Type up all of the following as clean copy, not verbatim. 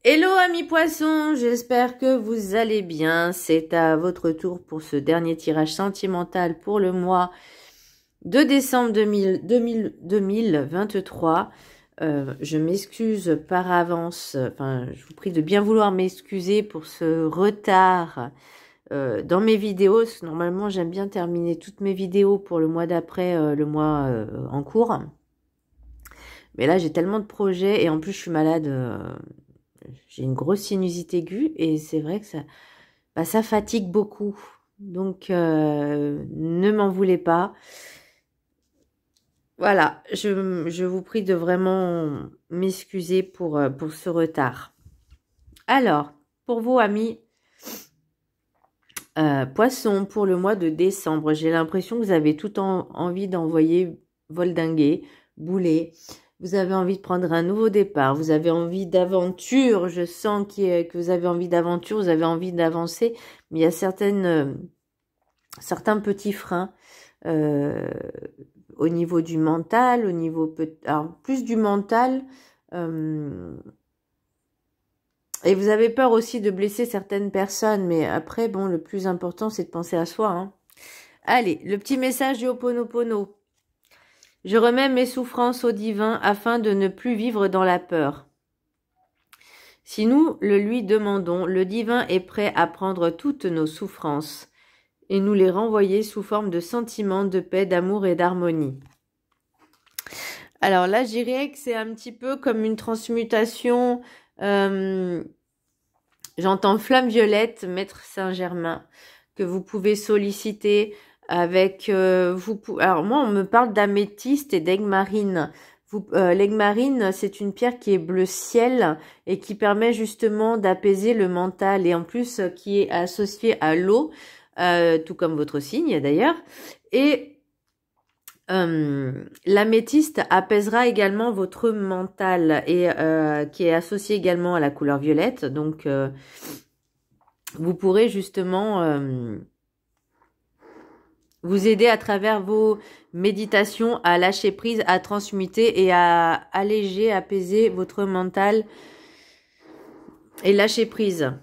Hello amis poissons, j'espère que vous allez bien. C'est à votre tour pour ce dernier tirage sentimental pour le mois de décembre 2023. Je m'excuse par avance, je vous prie de bien vouloir m'excuser pour ce retard dans mes vidéos. Normalement, j'aime bien terminer toutes mes vidéos pour le mois d'après, le mois en cours. Mais là, j'ai tellement de projets et en plus, je suis malade. J'ai une grosse sinusite aiguë et c'est vrai que ça fatigue beaucoup. Donc, ne m'en voulez pas. Voilà, je vous prie de vraiment m'excuser pour ce retard. Alors, pour vous, amis poissons, pour le mois de décembre, j'ai l'impression que vous avez tout envie d'envoyer voldinguer, bouler. Vous avez envie de prendre un nouveau départ, vous avez envie d'aventure, je sens que vous avez envie d'aventure, vous avez envie d'avancer, mais il y a certains petits freins au niveau du mental, alors plus du mental, et vous avez peur aussi de blesser certaines personnes, mais après, bon, le plus important, c'est de penser à soi. Hein. Allez, le petit message du Ho'oponopono. Je remets mes souffrances au divin afin de ne plus vivre dans la peur. Si nous le lui demandons, le divin est prêt à prendre toutes nos souffrances et nous les renvoyer sous forme de sentiments de paix, d'amour et d'harmonie. Alors là, je dirais que c'est un petit peu comme une transmutation. J'entends flamme violette, maître Saint-Germain, que vous pouvez solliciter avec alors moi on me parle d'améthyste et d'aigle marine. L'aigle marine, c'est une pierre qui est bleu ciel et qui permet justement d'apaiser le mental et en plus qui est associée à l'eau, tout comme votre signe d'ailleurs. Et l'améthyste apaisera également votre mental et qui est associé également à la couleur violette. Donc vous pourrez justement vous aider à travers vos méditations à lâcher prise, à transmuter et à alléger, apaiser votre mental et lâcher prise.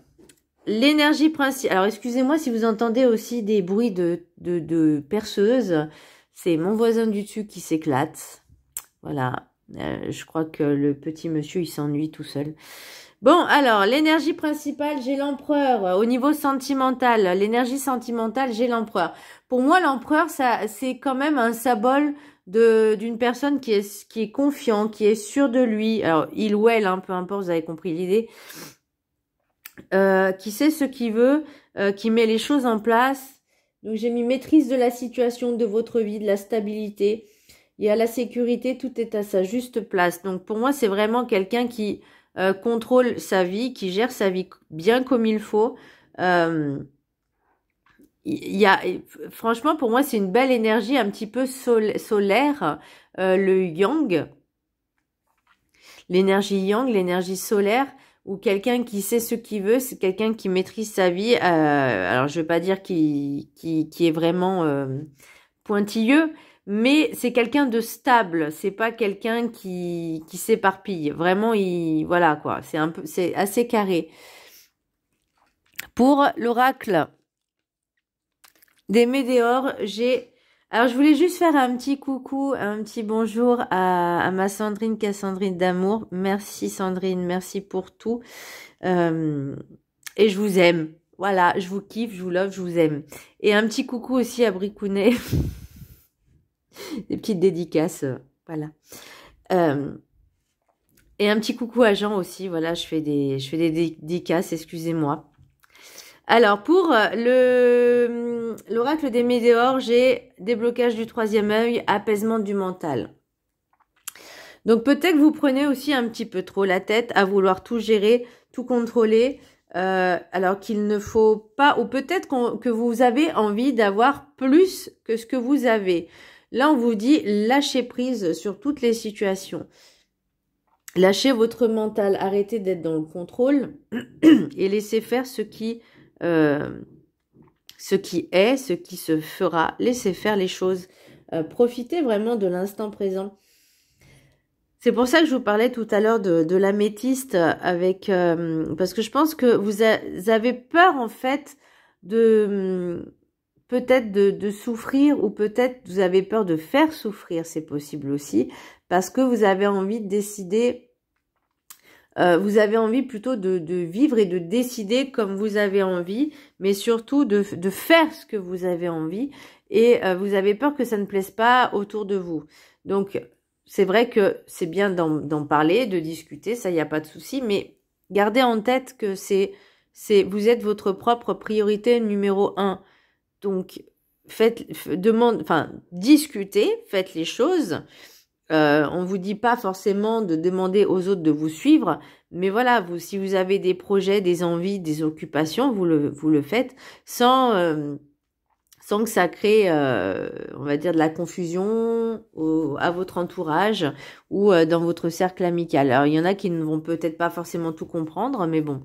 L'énergie principale. Alors, excusez-moi si vous entendez aussi des bruits de perceuse. C'est mon voisin du dessus qui s'éclate. Voilà. Je crois que le petit monsieur, il s'ennuie tout seul. Bon, alors, l'énergie principale, j'ai l'empereur. Au niveau sentimental, l'énergie sentimentale, j'ai l'empereur. Pour moi, l'empereur, c'est quand même un symbole d'une personne qui est confiant, qui est sûr de lui. Alors, il ou elle, hein, peu importe, vous avez compris l'idée. Qui sait ce qu'il veut, qui met les choses en place. Donc, j'ai mis maîtrise de la situation de votre vie, de la stabilité. Il y a la sécurité, tout est à sa juste place. Donc, pour moi, c'est vraiment quelqu'un qui contrôle sa vie, qui gère sa vie bien comme il faut. Franchement, pour moi, c'est une belle énergie un petit peu solaire, le yang, l'énergie yang, l'énergie solaire, ou quelqu'un qui sait ce qu'il veut, c'est quelqu'un qui maîtrise sa vie. Alors, je veux pas dire qui est vraiment pointilleux, mais c'est quelqu'un de stable. C'est pas quelqu'un qui s'éparpille. Vraiment, voilà quoi. C'est assez carré. Pour l'oracle des météores, alors je voulais juste faire un petit coucou, un petit bonjour à ma Sandrine Cassandrine d'amour. Merci Sandrine, merci pour tout. Et je vous aime. Voilà, je vous kiffe, je vous love, je vous aime. Et un petit coucou aussi à Bricounet. Des petites dédicaces, voilà. Et un petit coucou à Jean aussi, voilà, je fais des dédicaces, excusez-moi. Alors, pour l'oracle des météores, j'ai déblocage du troisième œil, apaisement du mental. Donc, peut-être que vous prenez aussi un petit peu trop la tête à vouloir tout gérer, tout contrôler, alors qu'il ne faut pas, ou peut-être que vous avez envie d'avoir plus que ce que vous avez. Là, on vous dit lâchez prise sur toutes les situations. Lâchez votre mental, arrêtez d'être dans le contrôle et laissez faire ce qui est, ce qui se fera. Laissez faire les choses. Profitez vraiment de l'instant présent. C'est pour ça que je vous parlais tout à l'heure de l'améthyste avec parce que je pense que vous avez peur en fait de peut-être de souffrir ou peut-être vous avez peur de faire souffrir, c'est possible aussi parce que vous avez envie de décider, vous avez envie plutôt de vivre et de décider comme vous avez envie, mais surtout de faire ce que vous avez envie et vous avez peur que ça ne plaise pas autour de vous. Donc c'est vrai que c'est bien d'en parler, de discuter, ça, il n'y a pas de souci, mais gardez en tête que vous êtes votre propre priorité numéro 1. Donc, discutez, faites les choses. On vous dit pas forcément de demander aux autres de vous suivre, mais voilà, si vous avez des projets, des envies, des occupations, vous le faites sans que ça crée, on va dire, de la confusion à votre entourage ou dans votre cercle amical. Alors, il y en a qui ne vont peut-être pas forcément tout comprendre, mais bon,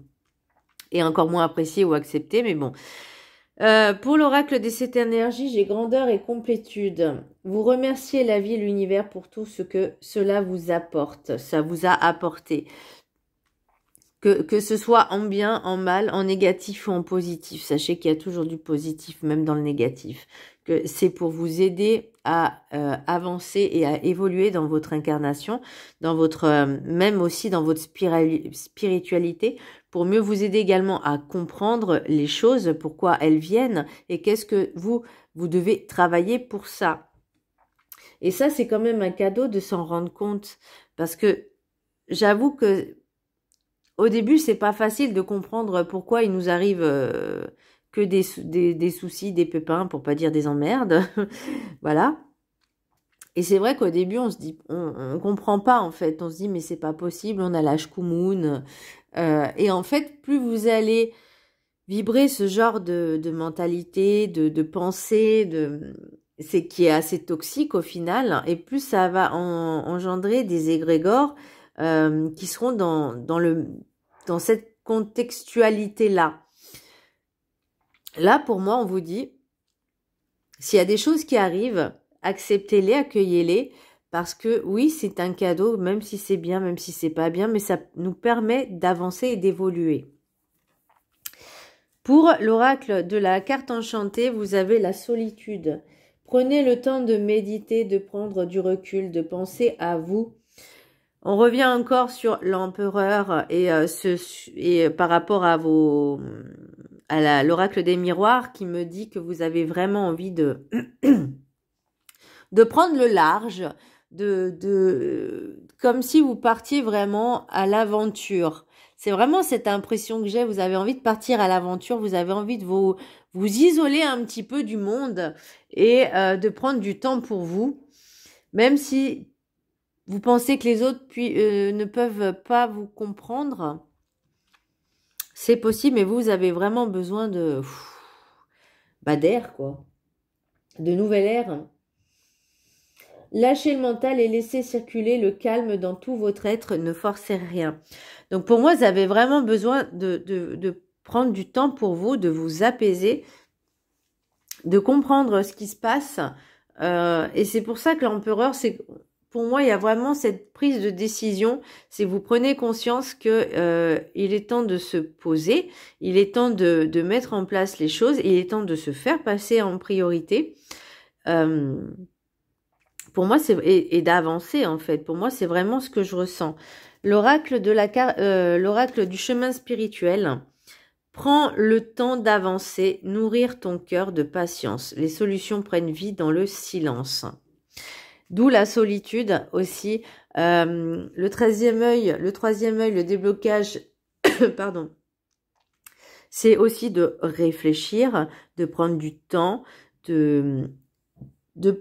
et encore moins apprécier ou accepter, mais bon. Pour l'oracle des 7 énergies, j'ai grandeur et complétude. Vous remerciez la vie et l'univers pour tout ce que cela vous apporte, ça vous a apporté. Que ce soit en bien, en mal, en négatif ou en positif. Sachez qu'il y a toujours du positif, même dans le négatif. Que c'est pour vous aider à avancer et à évoluer dans votre incarnation, dans votre même aussi dans votre spiritualité, pour mieux vous aider également à comprendre les choses, pourquoi elles viennent et qu'est-ce que vous devez travailler pour ça. Et ça, c'est quand même un cadeau de s'en rendre compte, parce que j'avoue que au début, c'est pas facile de comprendre pourquoi il nous arrive que des soucis, des pépins, pour pas dire des emmerdes. Voilà. Et c'est vrai qu'au début, on se dit, on comprend pas en fait. On se dit, mais c'est pas possible, on a l'âge Koumoun. Et en fait, plus vous allez vibrer ce genre de mentalité, de pensée, c'est qui est assez toxique au final, et plus ça va engendrer des égrégores qui seront dans cette contextualité-là. Là, pour moi, on vous dit, s'il y a des choses qui arrivent, acceptez-les, accueillez-les, parce que oui, c'est un cadeau, même si c'est bien, même si c'est pas bien, mais ça nous permet d'avancer et d'évoluer. Pour l'oracle de la carte enchantée, vous avez la solitude. Prenez le temps de méditer, de prendre du recul, de penser à vous. On revient encore sur l'empereur et par rapport à l'oracle des miroirs qui me dit que vous avez vraiment envie de prendre le large, comme si vous partiez vraiment à l'aventure. C'est vraiment cette impression que j'ai. Vous avez envie de partir à l'aventure. Vous avez envie de vous isoler un petit peu du monde et de prendre du temps pour vous, même si vous pensez que les autres ne peuvent pas vous comprendre. C'est possible, mais vous avez vraiment besoin d'air, quoi. De nouvel air. Lâchez le mental et laissez circuler le calme dans tout votre être. Ne forcez rien. Donc pour moi, vous avez vraiment besoin de prendre du temps pour vous, de vous apaiser, de comprendre ce qui se passe. Et c'est pour ça que l'empereur, pour moi, il y a vraiment cette prise de décision. C'est vous prenez conscience que il est temps de se poser, il est temps de mettre en place les choses, il est temps de se faire passer en priorité. Pour moi, et d'avancer en fait. Pour moi, c'est vraiment ce que je ressens. L'oracle l'oracle du chemin spirituel. Prends le temps d'avancer, nourrir ton cœur de patience. Les solutions prennent vie dans le silence. D'où la solitude aussi. Le troisième œil, le déblocage, pardon. C'est aussi de réfléchir, de prendre du temps, de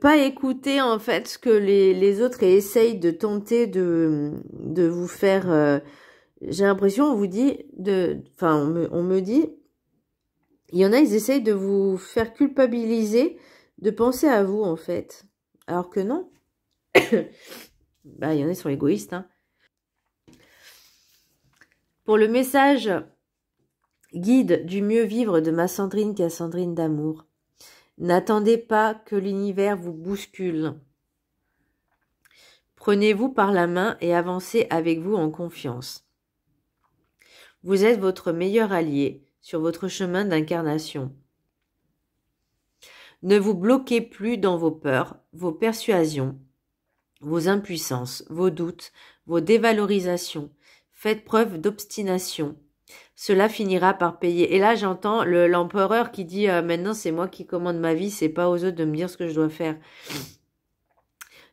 pas écouter en fait ce que les autres essayent de tenter de vous faire. J'ai l'impression, on vous dit, on me dit, il y en a, ils essayent de vous faire culpabiliser, de penser à vous en fait, alors que non. Bah, il y en a qui sont égoïstes. Hein. Pour le message guide du mieux vivre de ma Sandrine qui a Sandrine d'amour. N'attendez pas que l'univers vous bouscule. Prenez-vous par la main et avancez avec vous en confiance. Vous êtes votre meilleur allié sur votre chemin d'incarnation. Ne vous bloquez plus dans vos peurs, vos persuasions, vos impuissances, vos doutes, vos dévalorisations. Faites preuve d'obstination. Cela finira par payer. Et là, j'entends l'empereur qui dit maintenant c'est moi qui commande ma vie, c'est pas aux autres de me dire ce que je dois faire.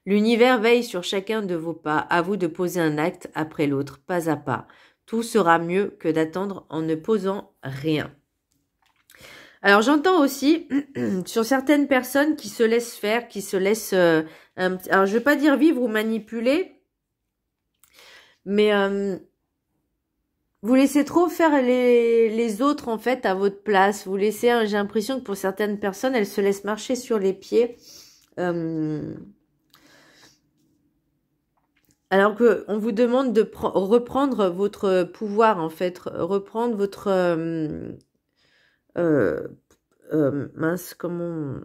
L'univers veille sur chacun de vos pas, à vous de poser un acte après l'autre, pas à pas. Tout sera mieux que d'attendre en ne posant rien. Alors j'entends aussi sur certaines personnes qui se laissent faire, qui se laissent, alors je vais pas dire vivre ou manipuler, mais vous laissez trop faire les autres en fait à votre place. Vous laissez, j'ai l'impression que pour certaines personnes, elles se laissent marcher sur les pieds. Alors que on vous demande de reprendre votre pouvoir en fait, reprendre votre mince, comment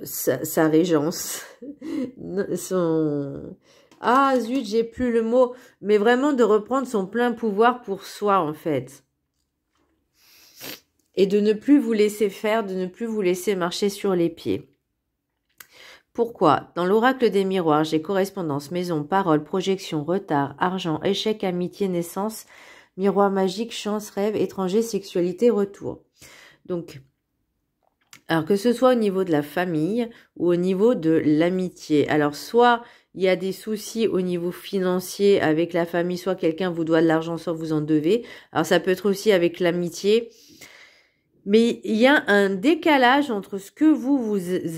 sa régence, ah zut, j'ai plus le mot, mais vraiment de reprendre son plein pouvoir pour soi en fait, et de ne plus vous laisser faire, de ne plus vous laisser marcher sur les pieds. Pourquoi? Dans l'oracle des miroirs, j'ai correspondance, maison, parole, projection, retard, argent, échec, amitié, naissance, miroir magique, chance, rêve, étranger, sexualité, retour. Donc, alors que ce soit au niveau de la famille ou au niveau de l'amitié. Alors, soit il y a des soucis au niveau financier avec la famille, soit quelqu'un vous doit de l'argent, soit vous en devez. Alors, ça peut être aussi avec l'amitié. Mais il y a un décalage entre ce que vous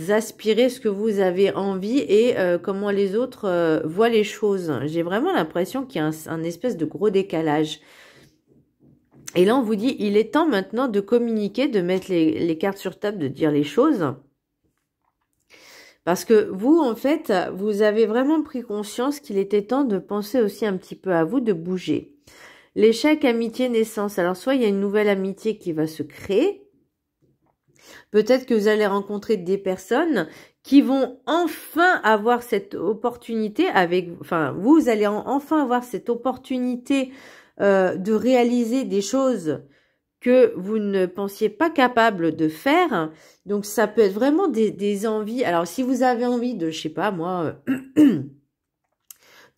aspirez, ce que vous avez envie et comment les autres voient les choses. J'ai vraiment l'impression qu'il y a un espèce de gros décalage. Et là, on vous dit, il est temps maintenant de communiquer, de mettre les cartes sur table, de dire les choses. Parce que vous, en fait, vous avez vraiment pris conscience qu'il était temps de penser aussi un petit peu à vous, de bouger. L'échec, amitié, naissance. Alors, soit il y a une nouvelle amitié qui va se créer. Peut-être que vous allez rencontrer des personnes qui vont enfin avoir cette opportunité enfin, vous allez enfin avoir cette opportunité de réaliser des choses que vous ne pensiez pas capable de faire. Donc, ça peut être vraiment des envies. Alors, si vous avez envie de, je sais pas, moi...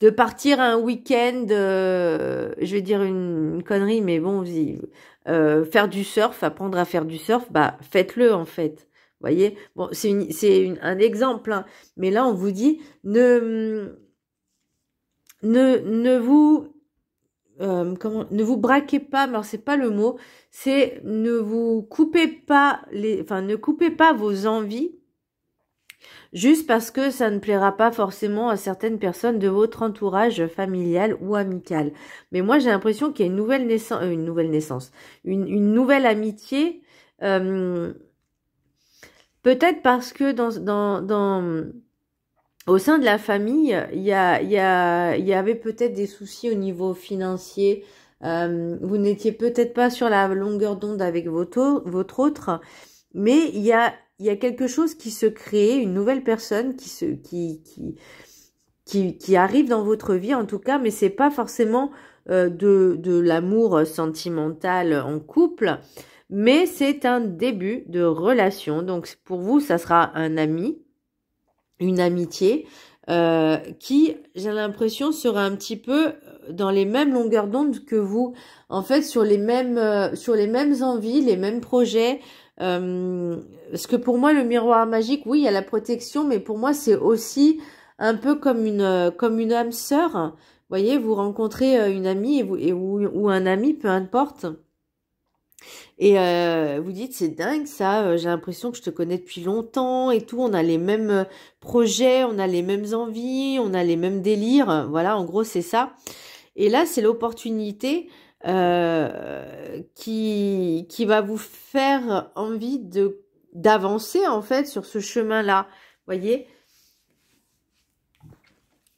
de partir un week-end, je vais dire une connerie, mais bon, faire du surf, apprendre à faire du surf, bah faites-le en fait. Vous voyez, bon, c'est un exemple, hein, mais là on vous dit ne vous braquez pas, alors c'est pas le mot, c'est ne vous coupez pas ne coupez pas vos envies. Juste parce que ça ne plaira pas forcément à certaines personnes de votre entourage familial ou amical. Mais moi, j'ai l'impression qu'il y a une nouvelle naissance, une nouvelle amitié. Peut-être parce que au sein de la famille, il y avait peut-être des soucis au niveau financier. Vous n'étiez peut-être pas sur la longueur d'onde avec votre autre, mais il y a quelque chose qui se crée, une nouvelle personne qui arrive dans votre vie en tout cas, mais c'est pas forcément de l'amour sentimental en couple, mais c'est un début de relation. Donc pour vous, ça sera un ami, une amitié qui, j'ai l'impression, sera un petit peu dans les mêmes longueurs d'onde que vous, en fait sur les mêmes envies, les mêmes projets. Parce que pour moi, le miroir magique, oui, il y a la protection, mais pour moi, c'est aussi un peu comme une âme sœur. Vous voyez, vous rencontrez une amie ou un ami, peu importe. Et vous dites, c'est dingue ça, j'ai l'impression que je te connais depuis longtemps et tout, on a les mêmes projets, on a les mêmes envies, on a les mêmes délires. Voilà, en gros, c'est ça. Et là, c'est l'opportunité qui va vous faire envie d'avancer en fait sur ce chemin-là, voyez.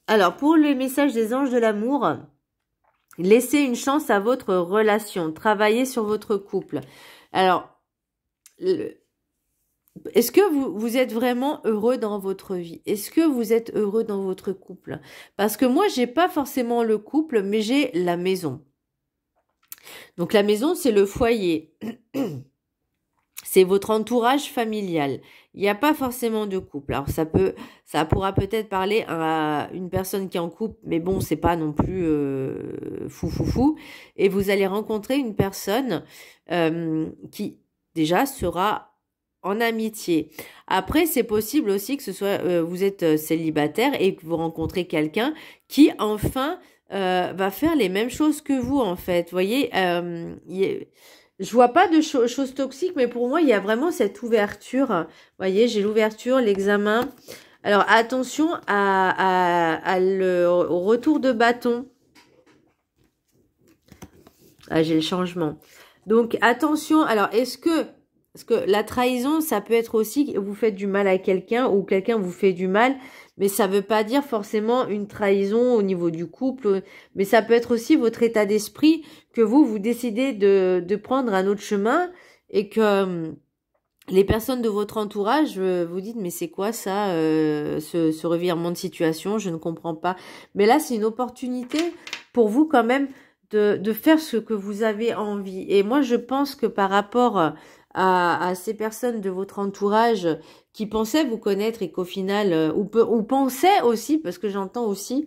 Alors pour le message des anges de l'amour, laissez une chance à votre relation, travaillez sur votre couple. Alors est-ce que vous êtes vraiment heureux dans votre vie? Est-ce que vous êtes heureux dans votre couple? Parce que moi, j'ai pas forcément le couple, mais j'ai la maison. Donc la maison, c'est le foyer. C'est votre entourage familial. Il n'y a pas forcément de couple. Alors ça pourra peut-être parler à une personne qui est en couple, mais bon, c'est pas non plus fou. Et vous allez rencontrer une personne qui déjà sera en amitié. Après, c'est possible aussi que ce soit vous êtes célibataire et que vous rencontrez quelqu'un qui enfin va faire les mêmes choses que vous en fait. Vous voyez, je vois pas de choses toxiques, mais pour moi, il y a vraiment cette ouverture. Vous voyez, j'ai l'ouverture, l'examen. Alors, attention au retour de bâton. Ah, j'ai le changement. Donc, attention. Alors, parce que la trahison, ça peut être aussi que vous faites du mal à quelqu'un ou quelqu'un vous fait du mal, mais ça veut pas dire forcément une trahison au niveau du couple, mais ça peut être aussi votre état d'esprit que vous décidez de prendre un autre chemin et que les personnes de votre entourage vous dites mais c'est quoi ça, ce revirement de situation, je ne comprends pas. Mais là, c'est une opportunité pour vous quand même de faire ce que vous avez envie. Et moi, je pense que par rapport à ces personnes de votre entourage qui pensaient vous connaître et qu'au final, ou pensaient aussi, parce que j'entends aussi,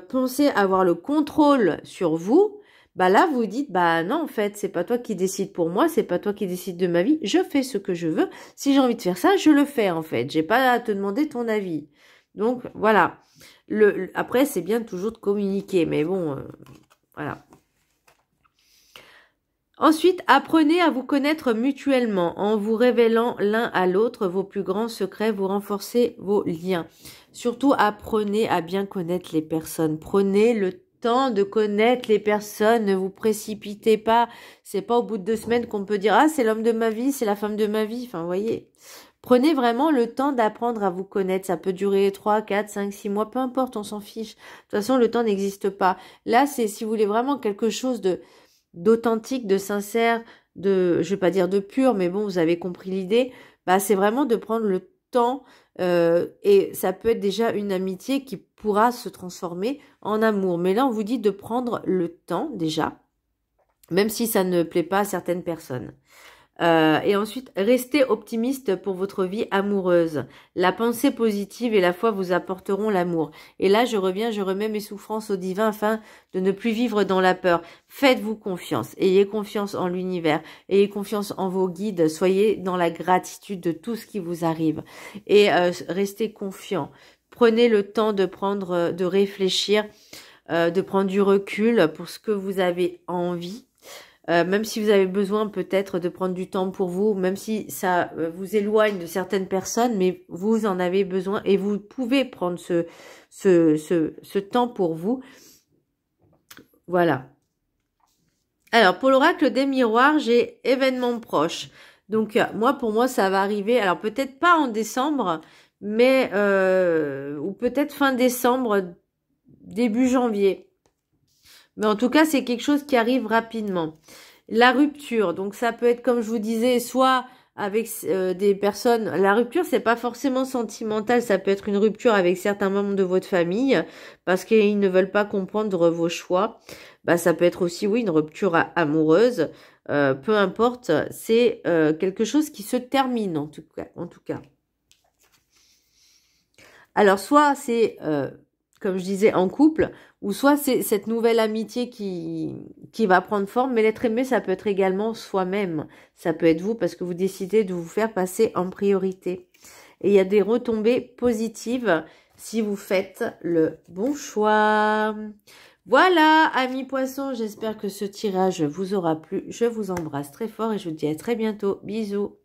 pensaient avoir le contrôle sur vous, bah là vous dites, bah non en fait, c'est pas toi qui décide pour moi, c'est pas toi qui décide de ma vie, je fais ce que je veux, si j'ai envie de faire ça, je le fais en fait, j'ai pas à te demander ton avis. Donc voilà. Après, c'est bien toujours de communiquer, mais bon, voilà. Ensuite, apprenez à vous connaître mutuellement en vous révélant l'un à l'autre vos plus grands secrets, vous renforcez vos liens. Surtout, apprenez à bien connaître les personnes. Prenez le temps de connaître les personnes, ne vous précipitez pas. C'est pas au bout de 2 semaines qu'on peut dire « Ah, c'est l'homme de ma vie, c'est la femme de ma vie ». Enfin, vous voyez. Prenez vraiment le temps d'apprendre à vous connaître. Ça peut durer 3, 4, 5, 6 mois, peu importe, on s'en fiche. De toute façon, le temps n'existe pas. Là, c'est si vous voulez vraiment quelque chose d'authentique, de sincère, je vais pas dire de pur, mais bon, vous avez compris l'idée, bah, c'est vraiment de prendre le temps, et ça peut être déjà une amitié qui pourra se transformer en amour. Mais là, on vous dit de prendre le temps, déjà, même si ça ne plaît pas à certaines personnes. Et ensuite, restez optimiste pour votre vie amoureuse. La pensée positive et la foi vous apporteront l'amour. Et là, je remets mes souffrances au divin afin de ne plus vivre dans la peur. Faites-vous confiance. Ayez confiance en l'univers. Ayez confiance en vos guides. Soyez dans la gratitude de tout ce qui vous arrive. Et restez confiant. Prenez le temps de réfléchir, de prendre du recul pour ce que vous avez envie. Même si vous avez besoin peut-être de prendre du temps pour vous, même si ça vous éloigne de certaines personnes, mais vous en avez besoin et vous pouvez prendre ce temps pour vous. Voilà. Alors, pour l'oracle des miroirs, j'ai événement proche. Donc, pour moi, ça va arriver, alors peut-être pas en décembre, mais ou peut-être fin décembre, début janvier. Mais en tout cas, c'est quelque chose qui arrive rapidement. La rupture, donc ça peut être, comme je vous disais, soit avec des personnes... La rupture, c'est pas forcément sentimental, ça peut être une rupture avec certains membres de votre famille, parce qu'ils ne veulent pas comprendre vos choix. Bah, ça peut être aussi, oui, une rupture amoureuse. Peu importe, c'est quelque chose qui se termine, en tout cas. Alors, soit c'est... comme je disais, en couple, ou soit c'est cette nouvelle amitié qui va prendre forme, mais l'être aimé, ça peut être également soi-même. Ça peut être vous parce que vous décidez de vous faire passer en priorité. Et il y a des retombées positives si vous faites le bon choix. Voilà, amis poissons, j'espère que ce tirage vous aura plu. Je vous embrasse très fort et je vous dis à très bientôt. Bisous.